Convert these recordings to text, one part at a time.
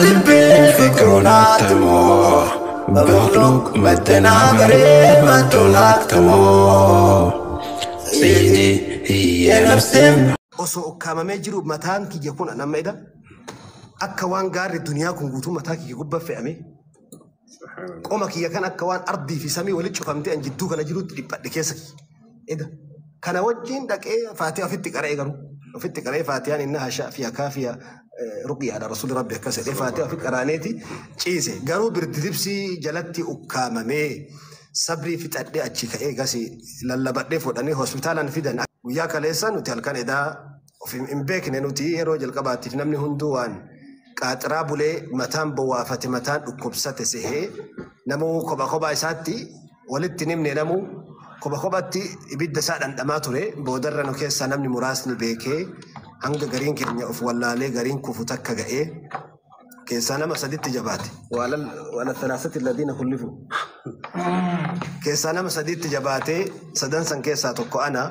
قلبي فكرونات مو بمخلوق مدنا قريب مدونات كمو سيدي هي نفسي osoo ukkaamamee jiru mataan kiyya kun nama ida akka waan gaarri duniyaa kun guutuu mataa kiyya gubbaa fe'ame qoma kiyya kan akka waan ardii fi samii walitti cufamtee an jidduu kana jirutti dhiphadhe keessa ida kana wajjin dhaqee faatiha ofitti qara'ee garuu ofitti qara'ee faatihaan inna hashaa fi akaafiya ruqyaa dha rasuulli rabbi akkas jedhee faatiha ofitti qaraaneeti ciise garuu birdidibsii jalatti ukkaamamee sabrii fixadhee achi ka'ee gasi lallabadhee fudhanii hospitaalaan fidan guyyaa kaleessa nuti halkan edaa of hin beekne nuti yeroo jalqabaatiif namni hunduu waan qaaxiraa bulee mataan bowwaafate mataan dhukkubsate sehee namuu kophaa isaatti walitti nimne namuu kophaatti ibidda isaa dhandhamaa ture boodarra nu keessaa namni muraasni beekee hanga gariin keenya of wallaalee gariin kufu takka ga'ee keessaa nama saditti jabaate wala thalaasati alladhiina kullifu keessaa nama saditti jabaatee sadan san keessaa tokko ana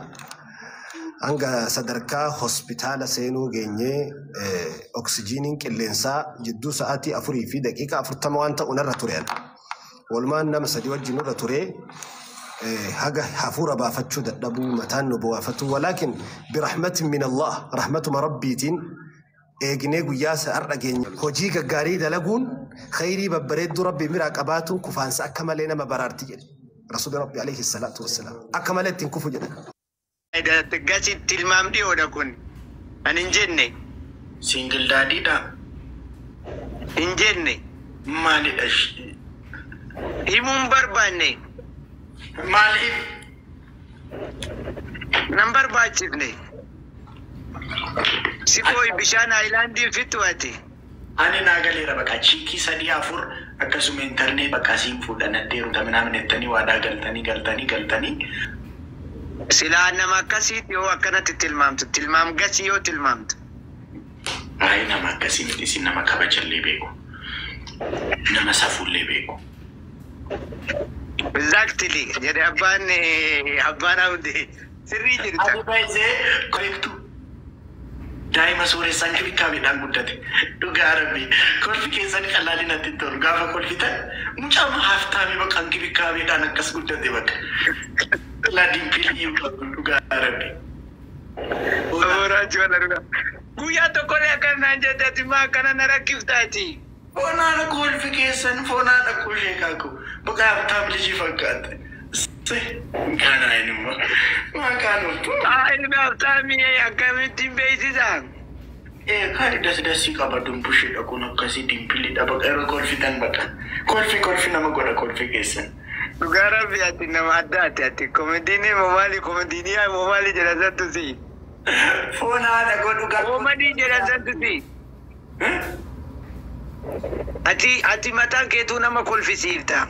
anga sadarkaa hospitaala seenuu geenyee oksijiiniin qilleensaa jidduu sa'aatii 4 fi daqiiqaa 40 waan ta'u narra ture walumaan nama sadii wajjin irra ture haga hafuura baafachuu dadhabuu mataan nu bowaafatu walaakin birahmatin min Allah rahmatuma rabbiitiin eegnee guyyaa sa'arra geenya hojii gaggaarii dalaguun khayrii babbareedduu rabbi miraa qabaatuun kufaansa akka malee nama baraarti jedhe rasuuli rabbi alayhi salaatu wassalaam akka malee ittiin kufu jedhe Gasi tilmaam dhiyoodha kun. Ani hin jenne. Single daadhiidha. Hin jenne. Maalidha? Himuun barbaanne. Maaliif? Nan barbaachifne. Sikooyi bishaan aayilaandii fittu ati. Ani naa galeera bakka chiikii 3-4 akkasuma intarneet bakka siin fuudhanadheeru taminaa minettanii waadaa galtanii. Silaa nama akkasiiti yoo akkanatti tilmaamtu tilmaam gasii yoo tilmaamtu. Ay nama akkasii miti isin nama kabajallee beeku. Nama safuullee beeku. Exactly. Jedhe abbaan hawdee sirrii jirta. Ani baay'ee koreektu. Daa'ima suuressaan kibikkaa midhaan guddate. Dhugaa rabbi kolfi keessan qalaalii natti tolu gaafa kolfitan mucaa haftaamii baqaan kibikkaa midhaan akkas guddate bakka. La dimpili juga Arabi. Orang jual Arabi. Guya to kore akan nanya jadi makanan narakif tadi. Fona na qualification, fona na kushekaku. Bukan tabliji fakat. Kana ini makan itu. Ini bertami yang kami timbe itu kali das kabadum pushit aku nak kasih dimpili dapat error confident bakan. Kolfi nama gua qualification. Negara biati nama ati komedini komedinia momali jelasan tu si. Fona ada gua komedi jelasan tu si. Ati matang ke tu nama kolfisirta.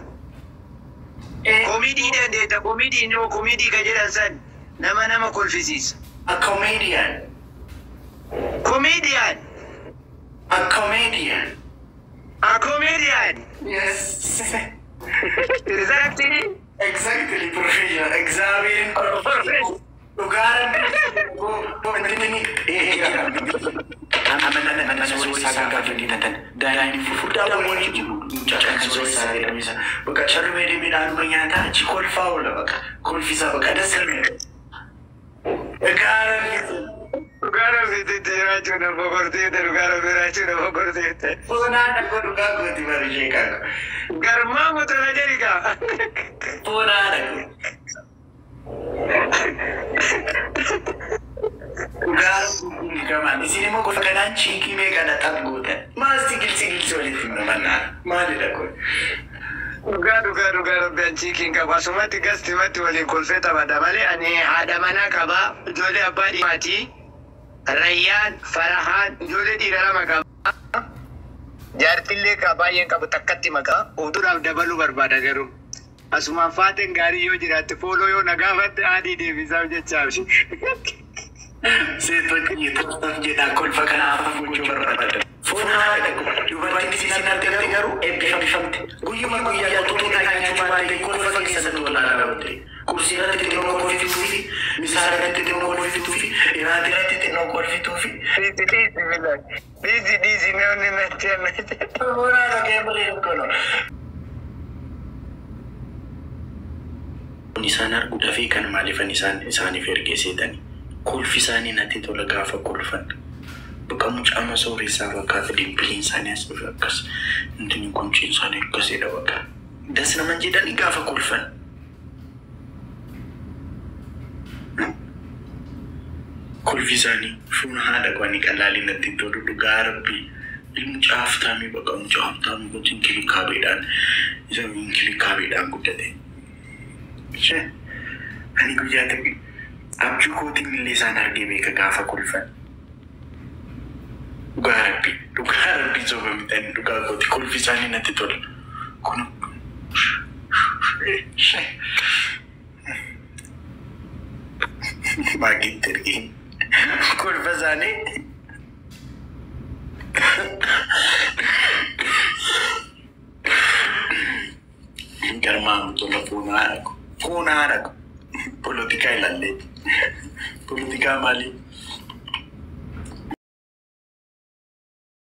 Komedi dia komedi ka jelasan nama kolfisis. A comedian. Yes. Exactly, professional. Examine. Lugaran. Lugaran itu dia cuma pokoknya itu lugaran beracun pokoknya. Fona ada kau lugar kau di mana jika? Garma mutu aja jika. Fona ada kau. Lugar kaman. Di sini mau kau kanan ciki mereka datang guda. Masih sigil solid mana? Mana ada kau? Lugar benciking kaba sumati gasti mati wali kulfeta badamale ani ada mana kaba jole abadi mati. Rayyan, Farahan, jole di dalam agama. Jartille ka baay'een qabu takkatti maqaa uduraaf dabaluu barbaada garuu asuma faateen gaarii yoo jiraatte fooloo yoo nagaafatte adii deebisaaf jechaaf. Seetu tattaaf jedhaa kolfa kanaaf gochuu barbaada. Foonaa dubartiin isin argite garuu eebbifamte. Guyyaa tuutuu taa'ee kolfa keessatti wal ilaalte. Kursiirratti xiqqoo kolfii Isaan xinnoo kolfituu fi irratti xinnoo kolfituu fi. Dhiisi namni natti annate. Boonaa dhagee bareedu kono. Isaan arguudha fi kan maaliifan isaaniif ergee seetanii kolfi isaanii natti tola gaafa kolfan. Bakka mucaa sooressaa fakkaata dimbiliin isaanii as dhufe akkas inni kunciin isaanii akkasidha bakka. Das naman jedhanii gaafa kolfan. Kolfi isaanii fuuna haadha kwanii qalaalii natti tolu dhugaa rabbii. Ilmu caaftaamii bakka mucaa haftaamii gotiin kilikaabeedhaan isa kilikaabeedhaan guddate. Ani guyyaa ta'e abjuu kootiin illee isaan argee beeka gaafa kolfan. Dhugaa rabbii soba midhaan dhugaa kooti kolfi isaanii natti tola. Kun maagitti ergeen kolfa isaanii garmaamu tola fuunaa dhaqu. Politika ilaallee. Politika maalii?